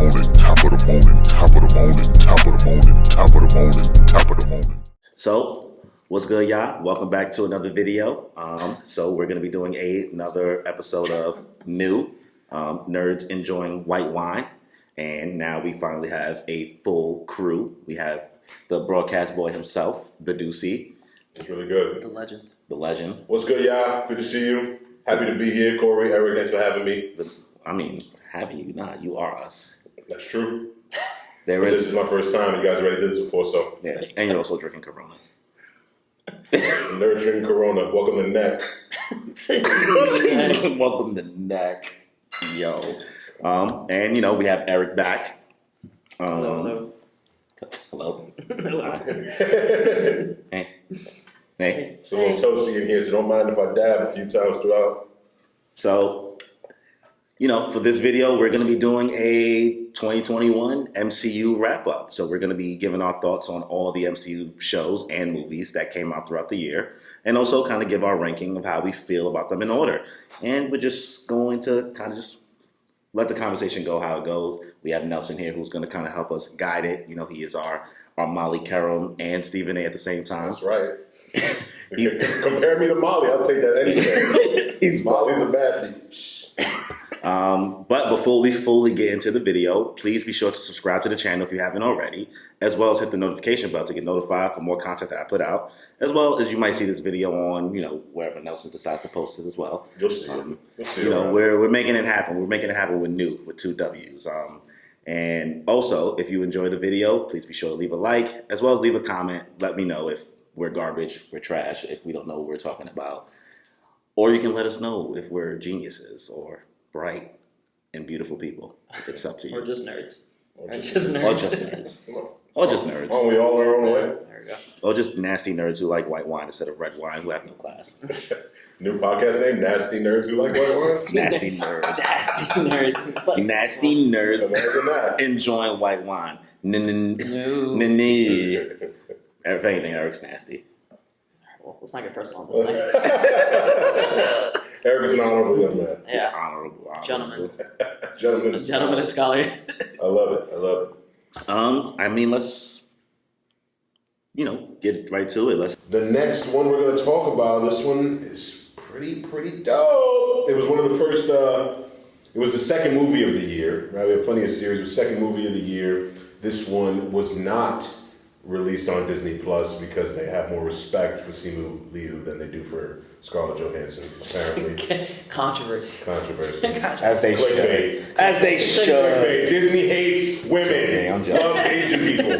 morning, top of the morning, top of the morning, top of the morning, top of the morning, top of the morning. So, what's good, y'all? Welcome back to another video. So we're gonna be doing another episode of New Nerds Enjoying White Wine, and now we finally have a full crew. We have the broadcast boy himself, the Deucey. It's really good. The legend. The legend. What's good, y'all? Good to see you. Happy to be here, Corey, Eric. Thanks for having me. Happy you not. You are us. That's true. This is my first time, and you guys already did this before, so. Yeah, and you're also drinking Corona. Nurturing Corona. Welcome to Neck. Welcome to Neck. Yo. And, we have Eric back. Hello. Hello. Hey. It's a little toasty in here, so don't mind if I dab a few times throughout. So, for this video, we're going to be doing a 2021 MCU wrap-up. So we're going to be giving our thoughts on all the MCU shows and movies that came out throughout the year, and also kind of give our ranking of how we feel about them in order. And we're just going to kind of just let the conversation go how it goes. We have Nelson here who's going to kind of help us guide it. He is our Molly Karam and Stephen A. at the same time. That's right. Compare me to Molly, I'll take that anyway. Molly's a bad bitch. But before we fully get into the video, please be sure to subscribe to the channel if you haven't already, as well as hit the notification bell to get notified for more content that I put out, as well as you might see this video on, wherever Nelson decides to post it as well. You'll see it. You'll see it. We're making it happen. We're making it happen with two W's. And also, if you enjoy the video, please be sure to leave a like, as well as leave a comment. Let me know if we're garbage, we're trash, if we don't know what we're talking about. Or you can let us know if we're geniuses or bright and beautiful people. It's up to you. Or just nerds. Or just nerds. Or just nerds. Oh, we all our own way. There we go. Or just nasty nerds who like white wine instead of red wine who have no class. New podcast name, Nasty Nerds Who Like White Wine? Nasty nerds. Nasty nerds. Nasty nerds Imagine that. enjoying white wine. No. If anything, Eric's nasty. Well, let's not get personal on this thing. Eric is an honorable young man. Yeah. Honorable. Gentleman. Gentleman and scholar. I love it. Let's, get right to it. The next one we're going to talk about, this one is pretty dope. It was one of the first, it was the second movie of the year, right? We have plenty of series, but second movie of the year. This one was not released on Disney Plus because they have more respect for Simu Liu than they do for Scarlett Johansson, apparently. Controversy. As they should. As they should. Clickbait. Disney hates women. Okay, I'm joking. Loves Asian people.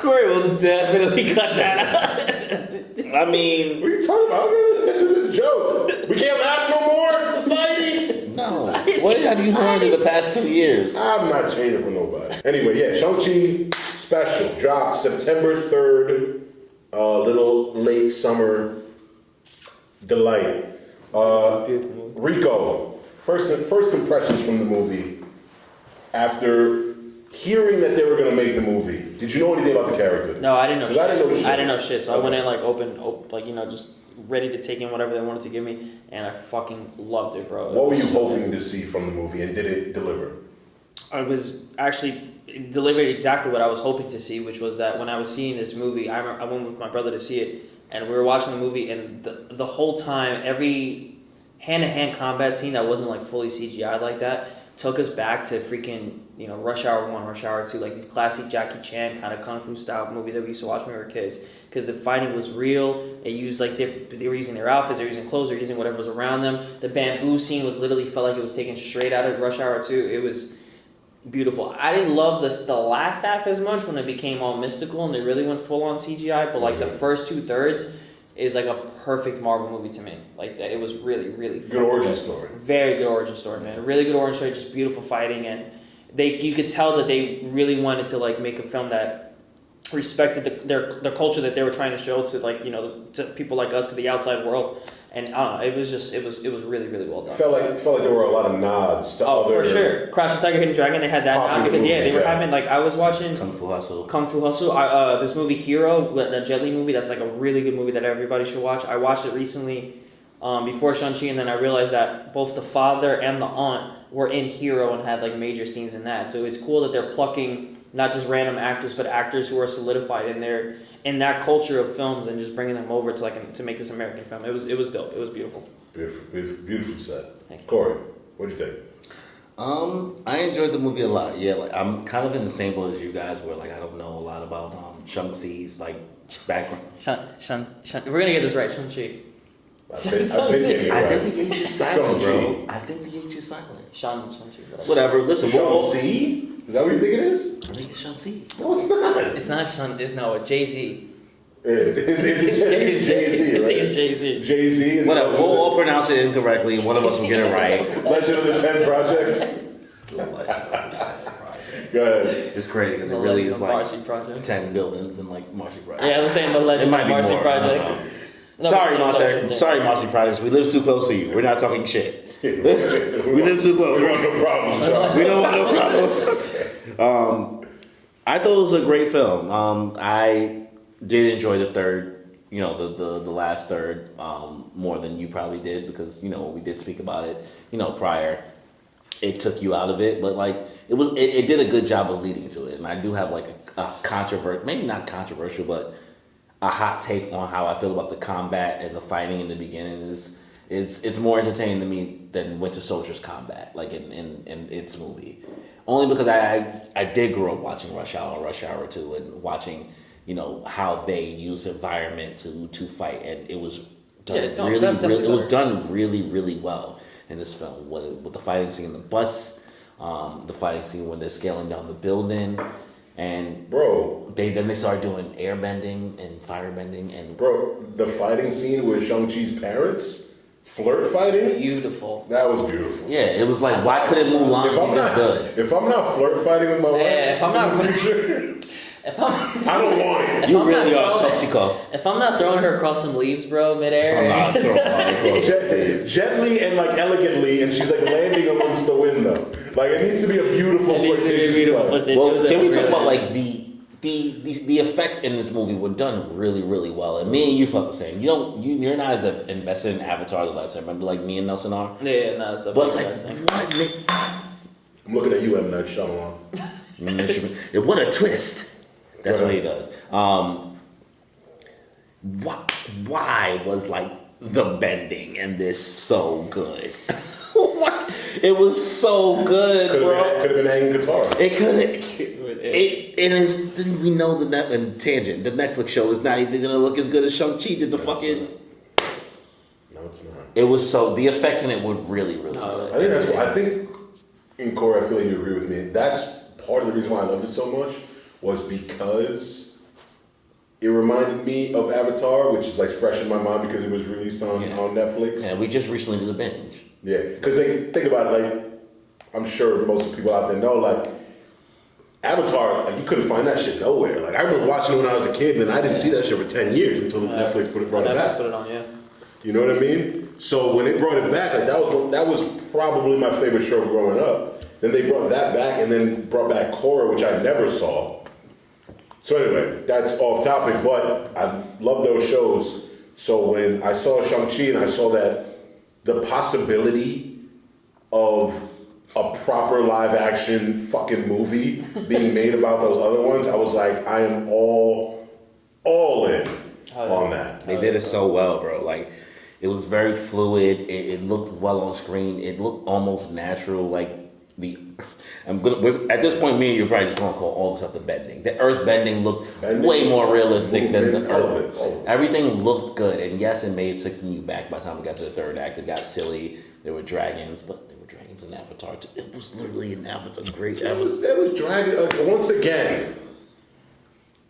Corey will definitely cut that out. I mean, What are you talking about? This is a joke. We can't laugh no more, society. no. What have you learned in the past 2 years? I'm not changing for nobody. Anyway, yeah, Shang-Chi special dropped September 3rd. Little late summer delight. Rico, first impressions from the movie after hearing that they were going to make the movie. Did you know anything about the character? No, I didn't know shit. I didn't know shit. So I went in open, just ready to take in whatever they wanted to give me, and I fucking loved it, bro. What were you hoping to see from the movie, and did it deliver? I was actually delivered exactly what I was hoping to see, which was that when I was seeing this movie, I went with my brother to see it, and we were watching the movie, and the whole time, every hand-to-hand combat scene that wasn't like fully CGI like that took us back to freaking Rush Hour 1, Rush Hour 2, like these classic Jackie Chan kind of kung fu style movies that we used to watch when we were kids, because the fighting was real. They used they were using their outfits, they were using clothes, they were using whatever was around them. The bamboo scene felt like it was taken straight out of Rush Hour 2. It was beautiful. I didn't love the last half as much when it became all mystical and they really went full on CGI, but like the first 2/3 is like a perfect Marvel movie to me. Like that, it was really, really good origin story. Very good origin story, man. Really good origin story, just beautiful fighting, and you could tell that they really wanted to like make a film that respected the culture that they were trying to show to to people like us, to the outside world. And I don't know, it was really, really well done. Felt like there were a lot of nods to other. For sure. Crouching Tiger, Hidden Dragon, they had that nod because they were having I was watching Kung Fu Hustle. This movie Hero, the Jet Li movie, that's like a really good movie that everybody should watch. I watched it recently before Shang-Chi, and then I realized that both the father and the aunt were in Hero and had like major scenes in that. So it's cool that they're plucking not just random actors, but actors who are solidified in that culture of films and just bringing them over to to make this American film. It was dope. It was beautiful. Beautiful set. Thank you. Corey, what'd you think? I enjoyed the movie a lot. Yeah, like I'm kind of in the same boat as you guys, where like I don't know a lot about Shang-Chi's like background. We're gonna get this right, Shang-Chi. I've been getting it I right. think the H is silent, bro. Shang-Chi. I think the H is silent. Shang-Chi. Whatever. Listen, Shang-Chi? Is that what you think it is? I think it's Shang-Chi. No, it's not. It's not Shang. It's no Jay-Z. It's Jay-Z, right? I think it's Jay-Z. Jay-Z. Whatever. We'll all pronounce it incorrectly. One of us will get it right. Legend of the 10 Projects. Go ahead. It's crazy because The it really Legend is of like Marcy Project. 10 buildings and like Marcy Project. Yeah, I was saying the It Legend might of be Marcy more. I don't Project. know. No, Sorry, but- Marcy. Sorry, Marcy Projects. We live too close to you. We're not talking shit. We live too close. We want no problems, y'all. We don't want no problems. I thought it was a great film. I did enjoy the third, the last third more than you probably did because we did speak about it, prior. It took you out of it, but like it did a good job of leading to it. And I do have like a controversial, maybe not controversial, but a hot take on how I feel about the combat and the fighting in the beginning. It's more entertaining to me than Winter Soldier's combat, like in its movie. Only because I did grow up watching Rush Hour 2, and watching how they use environment to fight, and it was done really really well in this film with the fighting scene in the bus, the fighting scene when they're scaling down the building, and then they started doing airbending and firebending and the fighting scene with Shang-Chi's parents flirt fighting. Beautiful. That was beautiful. yeah, it was like why couldn't Mulan be this good? If I'm not flirt fighting with my wife, If I'm not, I don't want it. You really are toxico. If I'm not throwing her across some leaves, bro, midair. Gently and like elegantly, and she's like landing amongst the window. Like it needs to be a beautiful flirtatious fight. Well, can we talk about like the effects in this movie were done really really well, and me and you felt the same. You're not as invested in Avatar the last time. Remember, like me and Nelson are. Yeah, no, that's the But best thing. I'm looking at you, M. Night Shyamalan. What a twist! That's what he does. Why was like the bending in this so good? What? It was so good, bro. Could have been Aang guitar. It couldn't. Didn't we know the tangent? The Netflix show is not even gonna look as good as Shang-Chi did. No, it's not. It was so the effects in it were really really good. I think that's why. I think, in Corey, I feel like you agree with me. That's part of the reason why I loved it so much was because it reminded me of Avatar, which is like fresh in my mind because it was released on Netflix. Yeah, we just recently did a binge. Yeah, because think about it, like I'm sure most of the people out there know, like Avatar, like you couldn't find that shit nowhere. Like I remember watching it when I was a kid, and I didn't see that shit for 10 years until Netflix brought it back. Put it on, yeah. You know what I mean? So when it brought it back, like that was probably my favorite show growing up. Then they brought that back, and then brought back Korra, which I never saw. So anyway, that's off topic, but I love those shows. So when I saw Shang-Chi and I saw that the possibility of a proper live action fucking movie being made about those other ones, I was like, I am all in on that. They did it so well, bro. Like it was very fluid. It looked well on screen. It looked almost natural. Like at this point, me and you are probably just gonna call all this stuff the bending. The earth bending looked way more realistic than the earth. Everything looked good, and yes, it may have taken you back by the time we got to the third act. It got silly. There were dragons, but there were dragons in Avatar too. It was literally an Avatar. Great Avatar. It was dragon. Once again,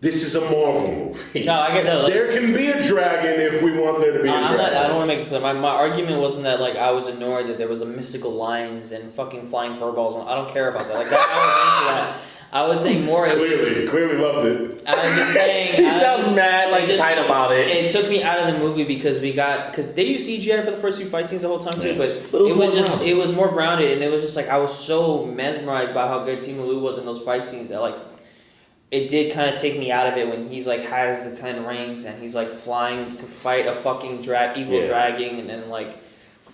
this is a Marvel movie. No, I get that. Like, there can be a dragon if we want there to be a dragon. I don't want to make it clear. My argument wasn't that like I was annoyed that there was a mystical lions and fucking flying furballs. I don't care about that. Like that, I was into that. I was saying more. Clearly loved it. I was just saying. He sounds mad, like tight about it. It took me out of the movie because they used CGI for the first few fight scenes the whole time too, but it was more grounded, and it was just like I was so mesmerized by how good Simu Liu was in those fight scenes that like. it did kind of take me out of it when he's like has the 10 rings and he's like flying to fight a fucking evil dragon, and then like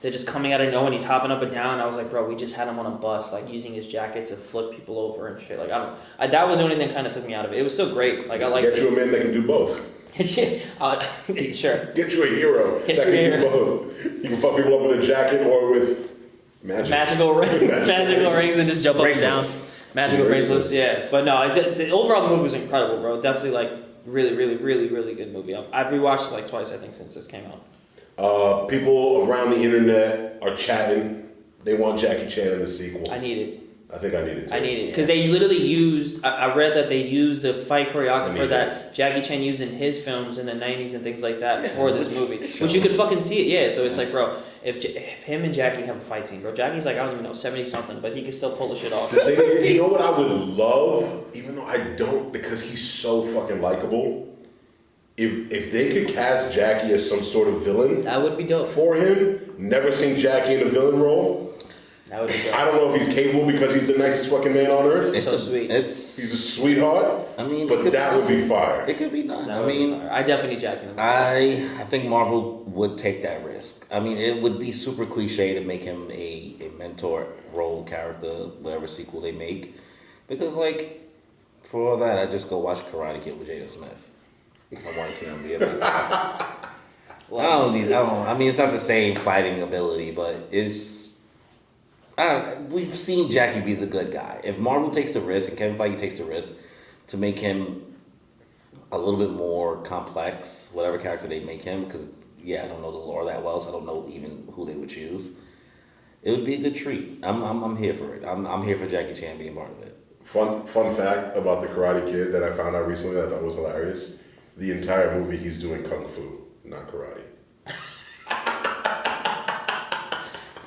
they're just coming out of nowhere and he's hopping up and down. I was like, bro, we just had him on a bus, like using his jacket to flip people over and shit. Like that was the only thing that kind of took me out of it. It was still great. Like I like. Get you a man that can do both. Sure. Get you a hero that can do both. You can fuck people up with a jacket or with magical rings and just jump up and down. Magical bracelets, yeah. But no, the overall movie was incredible, bro. Definitely like really, really, really, really good movie. I've rewatched it like twice, I think, since this came out. People around the internet are chatting. They want Jackie Chan in the sequel. I need it. I think I need it too. I need it. Because they literally used, I read that they used the fight choreographer that Jackie Chan used in his films in the 90s and things like that for this movie. Which you could fucking see it, yeah. So it's like, bro, if him and Jackie have a fight scene, bro, Jackie's like, I don't even know, 70-something, but he can still pull the shit off. You know what I would love, even though I don't, because he's so fucking likable, if they could cast Jackie as some sort of villain. That would be dope. For him, never seen Jackie in a villain role. That would be dope. I don't know if he's capable because he's the nicest fucking man on earth. It's so sweet. He's a sweetheart. I mean, but that would be fire. It could be done. I definitely need Jackie in the movie. I think Marvel would take that risk. I mean, it would be super cliche to make him a mentor role character, whatever sequel they make. Because, like, for all that, I just go watch Karate Kid with Jaden Smith. I want to see him be a big guy. I mean, it's not the same fighting ability, but it's... we've seen Jackie be the good guy. If Marvel takes the risk and Kevin Feige takes the risk to make him a little bit more complex, whatever character they make him, because I don't know the lore that well, so I don't know even who they would choose. It would be a good treat. I'm here for it. I'm here for Jackie Chan being part of it. Fun fact about the Karate Kid that I found out recently that I thought was hilarious. The entire movie he's doing kung fu, not karate.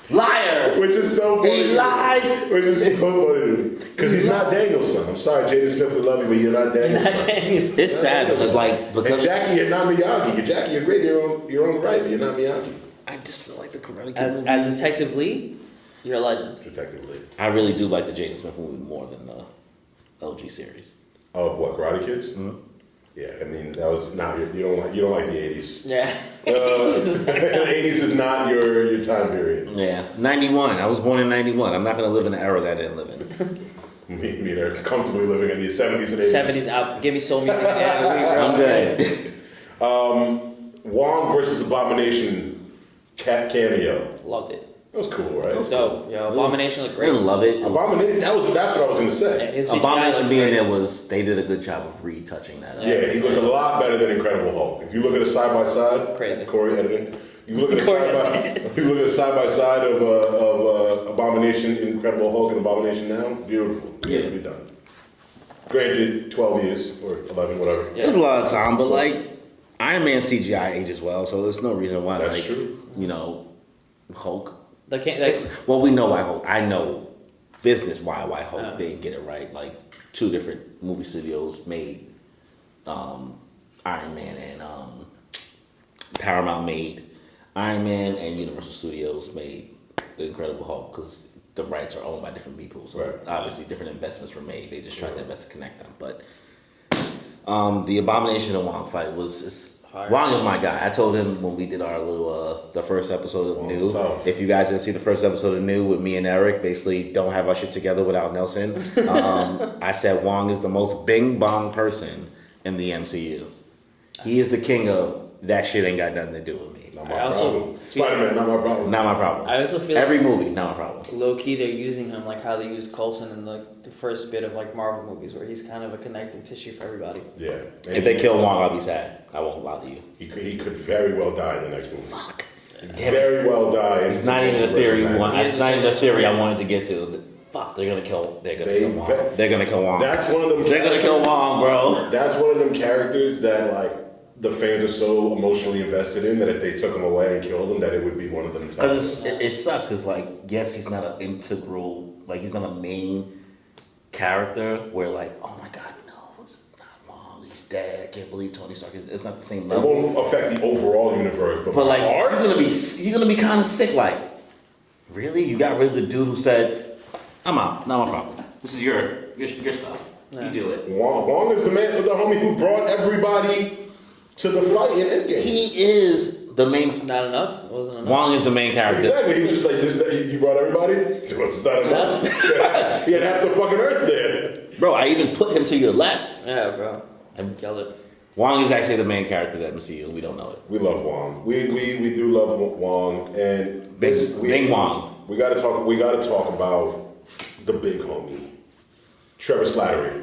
Liar! Which is so funny. He lied! Which is so funny. Because he's not Danielson. I'm sorry, Jaden Smith, we love you, but you're not Danielson. It's sad because and Jackie, you're not Miyagi. You're great in your own right, but you're not Miyagi. I just feel like the Karate Kid as Detective Lee, you're a legend. Detective Lee. I really do like the Jaden Smith movie more than the LG series. Of what, Karate Kids? Mm-hmm. Yeah, I mean that was not you don't like the 80s. Yeah. The 80s is not your time period. Yeah, 91. I was born in 91. I'm not going to live in an era that I didn't live in. Me neither. Comfortably living in the 70s and 80s. 70s out. Give me soul music. I'm good. Wong versus Abomination cameo. Loved it. That was cool, right? It was dope. Yeah, Abomination looked great. I didn't love it. Abomination. That's what I was gonna say. Yeah, Abomination being there they did a good job of retouching that up. Yeah, he looked a lot better than Incredible Hulk. If you look at a side by side, crazy. Corey editing. You look at a side by side of Abomination, Incredible Hulk, and Abomination now. Beautifully done. Granted, 12 years or 11, whatever. Yeah. There's a lot of time, but like Iron Man CGI ages well, so there's no reason why. That's true. Hulk. Well, we know why Hulk. I know business why Hulk didn't get it right. Like 2 different movie studios made Iron Man, and Paramount made Iron Man, and Universal Studios made The Incredible Hulk because the rights are owned by different people. So obviously different investments were made. They just tried their best to connect them. But the Abomination and Wong fight was. Wong is my guy. I told him when we did our little the first episode of New. If you guys didn't see the first episode of New with me and Eric, basically don't have our shit together without Nelson. I said Wong is the most bing bong person in the MCU. He is the king of that shit ain't got nothing to do with me. Not my problem. Spider-Man, not my problem. Not my problem. I also feel every movie, not my problem. Low key, they're using him like how they used Coulson in the first bit of like Marvel movies, where he's kind of a connecting tissue for everybody. Yeah. And if they kill Wong, I'll be sad. I won't lie to you. He could very well die in the next movie. Fuck. Very well die. It's not even a theory. It's not even a theory I wanted to get to. Fuck, they're gonna kill Wong. They're gonna kill Wong. That's one of them. They're gonna kill Wong, bro. That's one of them characters that like the fans are so emotionally invested in that if they took him away and killed him, that it would be one of them. Because it sucks. Because like, yes, he's not an integral, like he's not a main character. Where like, oh my god, no, it's not Wong. He's dead. I can't believe Tony Stark. It's not the same level. It won't affect the overall universe, but like, you're gonna be kind of sick. Like, really, you got rid of the dude who said, "I'm out. Not my problem. This is your stuff." You do it. Wong is the man, the homie who brought everybody to the fight in Endgame. He is the main. Not enough. It wasn't enough. Wong is the main character. Exactly. He was just like, "This. You brought everybody. It's not enough." He had half the fucking earth there. Bro, I even put him to your left. Yeah, bro. I killed it. Wong is actually the main character of the MCU. We don't know it. We love Wong. We do love Wong, and Big Wong. We gotta talk. We gotta talk about the big homie, Trevor Slattery.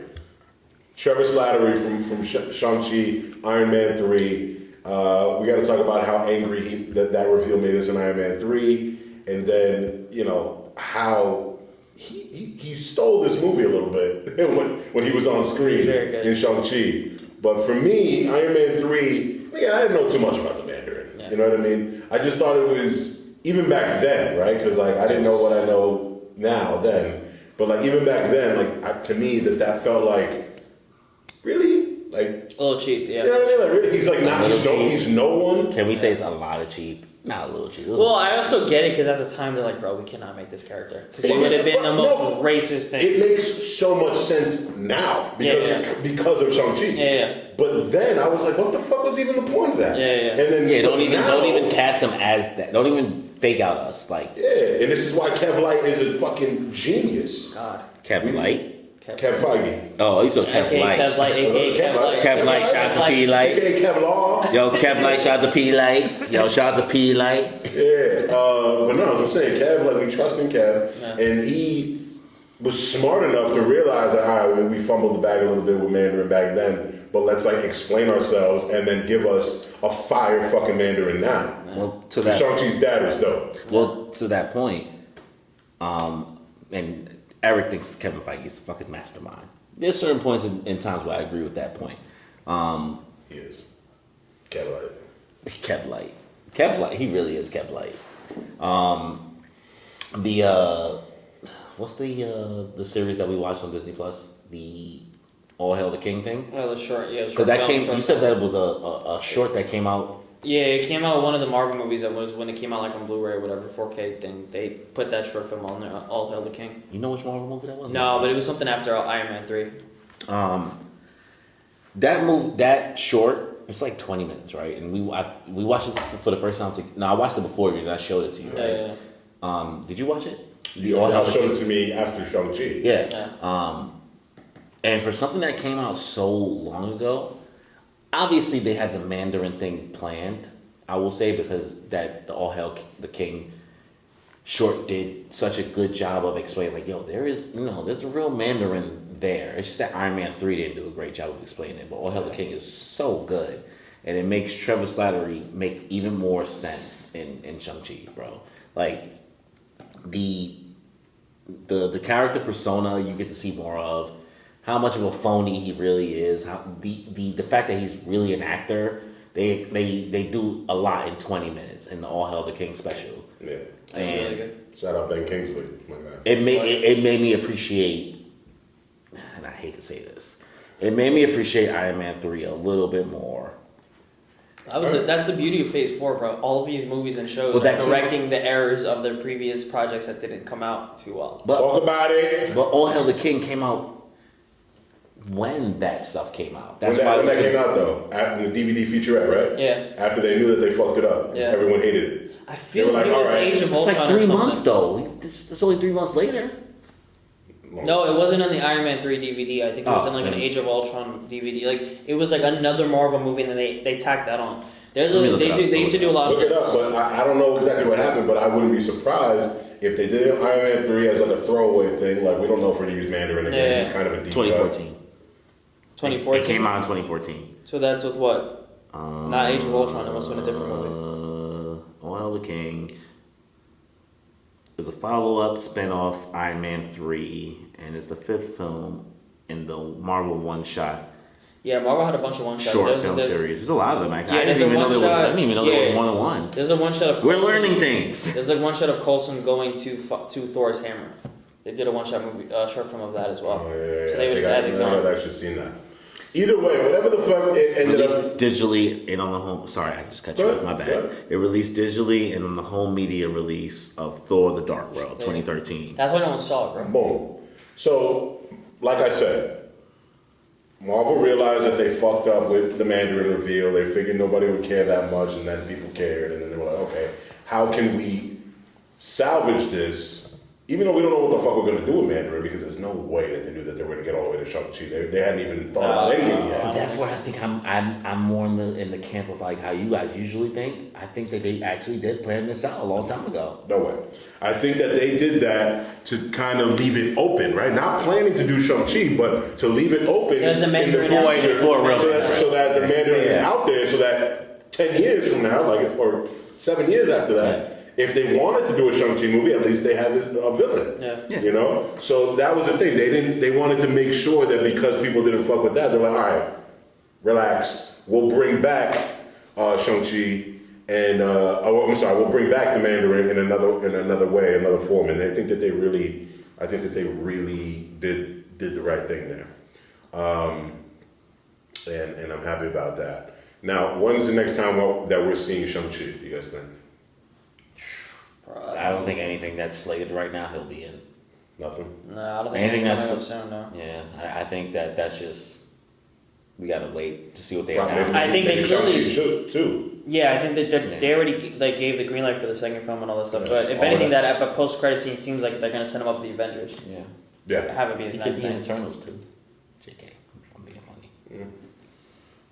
Trevor Slattery from Shang-Chi, Iron Man 3. We got to talk about how angry that reveal made us in Iron Man 3, and then how he stole this movie a little bit when he was on screen in Shang-Chi. But for me, Iron Man 3, I didn't know too much about the Mandarin. Yeah. You know what I mean? I just thought it was, even back then, right? Because I didn't know what I know now then. But even back then, to me, that felt like, really? A little cheap, yeah. You know what I mean? Really, he's no one. Can we say it's a lot of cheap? Not a little cheap. Well, I also get it because at the time they're like, bro, we cannot make this character because it would have been the most racist thing. It makes so much sense now because of Shang-Chi. Yeah. But then I was like, what the fuck was even the point of that? Yeah. And then don't even cast him as that. Don't even fake out us and this is why Kev Light is a fucking genius. God, Kev Light. Kev Feige. Oh, he's a Kev Light. Kev Light, a.k.a. Kev Light. Kev Light, shout out to P Light. A.k.a. Kev Law. Yo, Kev Light, shout out to P Light. Yo, shout out to P Light. Yeah, but no, as I'm saying, Kev, we trust in Kev, and he was smart enough to realize that, all right, we fumbled the bag a little bit with Mandarin back then, but let's explain ourselves and then give us a fire fucking Mandarin now. Well, to that, Shang-Chi's dad was dope. Well, to that point, and Eric thinks Kevin Feige is a fucking mastermind. There's certain points in times where I agree with that point. He is. Kev Light. Kev Light. He really is Kev Light. What's the series that we watched on Disney Plus? The All Hail the King thing. Oh, the short, yeah. Because that came. You said that it was a short that came out. Yeah, it came out one of the Marvel movies that was when it came out on Blu-ray or whatever 4K thing. They put that short film on there. All Hail the King. You know which Marvel movie that was? No, but it was something after Iron Man 3. That short, it's 20 minutes, right? And we watched it for the first time. I watched it before you, and I showed it to you, right? Yeah. Did you watch it? Y'all showed it to me after Shang-Chi. Yeah. And for something that came out so long ago, obviously they had the Mandarin thing planned, I will say, because the All Hail the King short did such a good job of explaining, there's a real Mandarin there. It's just that Iron Man 3 didn't do a great job of explaining it, but All Hail the King is so good. And it makes Trevor Slattery make even more sense in Shang-Chi, bro. The character persona you get to see more of, how much of a phony he really is, how the fact that he's really an actor, they do a lot in 20 minutes in the All Hail the King special. Yeah. And really good. Shout out Ben Kingsley, my guy. It made me appreciate, and I hate to say this, it made me appreciate Iron Man 3 a little bit more. That's the beauty of Phase 4, bro. All of these movies and shows are correcting the errors of their previous projects that didn't come out too well. Talk about it. But All Hail the King came out when that stuff came out. When that came out, though, after the DVD featurette, right? Yeah. After they knew that they fucked it up. Yeah. Everyone hated it. I feel like it was Age of It's Ultron 3 months, though. It's only 3 months later. No, it wasn't on the Iron Man 3 DVD. I think it was on an Age of Ultron DVD. It was another Marvel movie, and then they tacked that on. They used to do a lot of Look it up, but I don't know exactly what happened, but I wouldn't be surprised if they did Iron Man 3 as a throwaway thing. We don't know if we're going to use Mandarin again. Yeah. It's kind of a deep 2014. 2014? It came out in 2014. So that's with what? Not Age of Ultron. It must have been a different movie. All Hail the King. There's a follow-up spin-off, Iron Man 3, and it's the 5th film in the Marvel one-shot Yeah, Marvel had a bunch of one-shots. short film series. There's a lot of them. I Yeah, didn't even know there was more than one. There's a one-shot of We're Coulson. learning things. There's one-shot of Coulson going to Thor's hammer. They did a one-shot movie, short film of that as well. Oh, yeah. So they would just add these on. I've actually seen that. Either way, whatever the fuck it ended Released up... digitally and on the home... Sorry, I just cut you off. My bad. It released digitally and on the home media release of Thor: The Dark World, 2013. That's why no one saw it, bro. Boom. So, like I said, Marvel realized that they fucked up with the Mandarin reveal. They figured nobody would care that much, and then people cared, and then they were like, okay, how can we salvage this? Even though we don't know what the fuck we're going to do with Mandarin, because there's no way that they knew that they were going to get all the way to Shang-Chi. They hadn't even thought about anything yet. That's where I think I'm more in the camp of like how you guys usually think. I think that they actually did plan this out a long time ago. No way. I think that they did that to kind of leave it open, right? Not planning to do Shang-Chi, but to leave it open There's a in the Mandarin future, real so that the Mandarin is out there, so that 10 years from now, or 7 years after that, if they wanted to do a Shang-Chi movie, at least they have a villain. Yeah. You know? So that was the thing. They wanted to make sure that because people didn't fuck with that, they're like, all right, relax. We'll bring back Shang-Chi and we'll bring back the Mandarin in another way, another form. And I think that they really did the right thing there. And I'm happy about that. Now, when's the next time that we're seeing Shang-Chi, do you guys think? I don't think anything that's slated right now he'll be in. Nothing? No, I don't think Anything that's coming up soon, no. Yeah, I think that's just we gotta wait to see what they Maybe- announce. I think they maybe clearly- Shang-Chi should, too. Yeah, I think that they already gave the green light for the second film and all that stuff. Yeah. But if All anything, that. that post-credit scene seems like they're gonna send him up to the Avengers. Yeah, Yeah, Have it be his he could next be in thing. Eternals too. JK, I'm being funny.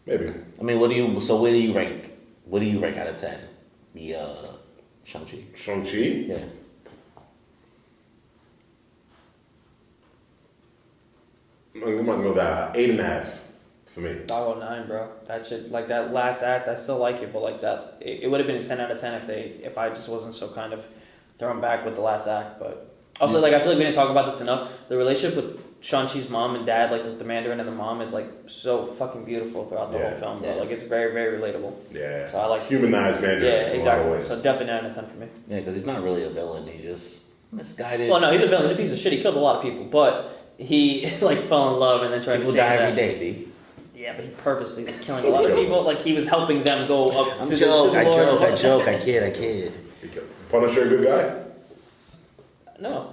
maybe. I mean, where do you rank? What do you rank out of 10? The Shang-Chi. Shang-Chi? Yeah. I'm not gonna go that 8.5 for me. I'll go 9, bro. That shit, like that last act, I still like it, but like that, it would have been a 10 out of 10 if I just wasn't so kind of thrown back with the last act. But also, like, I feel like we didn't talk about this enough. The relationship with Shang-Chi's mom and dad, like with the Mandarin and the mom, is like so fucking beautiful throughout the whole film. Bro. Yeah. Like, it's very, very relatable. Yeah. So I like humanized Mandarin. Yeah, in a lot exactly. of ways. So definitely 9 out of 10 for me. Yeah, because he's not really a villain. He's just misguided. Well, no, he's a villain. He's a piece of shit. He killed a lot of people, but he like fell in love and then tried People to change die that. every day, B. Yeah, but he purposely was killing a lot of people. Like he was helping them go up I'm to joke, the I Lord. joke, I kid. Punisher a good guy? No.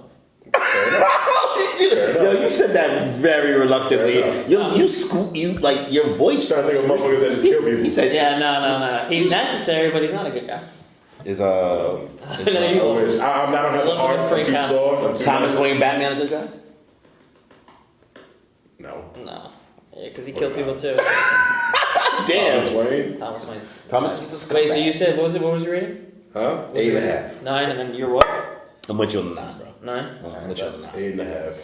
Yo, you said that very reluctantly. Fair Yo, like your voice. Trying to think of motherfuckers that just kill people. He said, Yeah, no. He's necessary, but he's not a good guy. "Is No, I you wish. I don't have the Look, art. I'm Frank too Castle. soft. I'm too Thomas nice. Wayne Batman a good guy?" No. No. Yeah, because he killed people too. Thomas Wayne? Thomas Wayne. Thomas is a Wait, so scumbag. you said what was your rating? Huh? What was your 8.5. rating? 9, and then you're what? I'm with you on the 9, bro. 9. I'm with you on the 9. 8.5.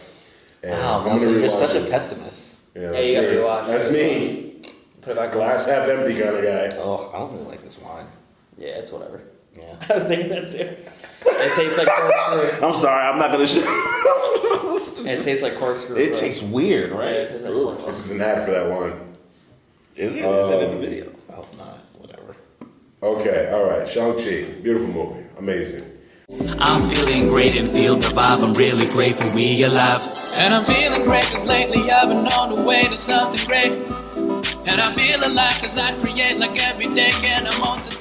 And Wow, I'm man, so gonna you're rewatch such a it. pessimist. Yeah, Hey, you that's gotta me. rewatch. That's me. Put it back on. Glass half empty kind of guy. Oh, I don't really like this wine. Yeah, it's whatever. Yeah. I was thinking that too. It tastes like corkscrew. I'm sorry, I'm not gonna show. It tastes like corkscrew. It bro. tastes weird, right? Yeah, it tastes like Ugh. corkscrew. This is an ad for that one. Is it? Is it in the video? I hope not. Whatever. Okay, all right. Shang-Chi. Beautiful movie. Amazing. I'm feeling great and feel the vibe. I'm really grateful we alive. And I'm feeling great cause lately I've been on the way to something great. And I feel alive cause I create like every day and I'm on today.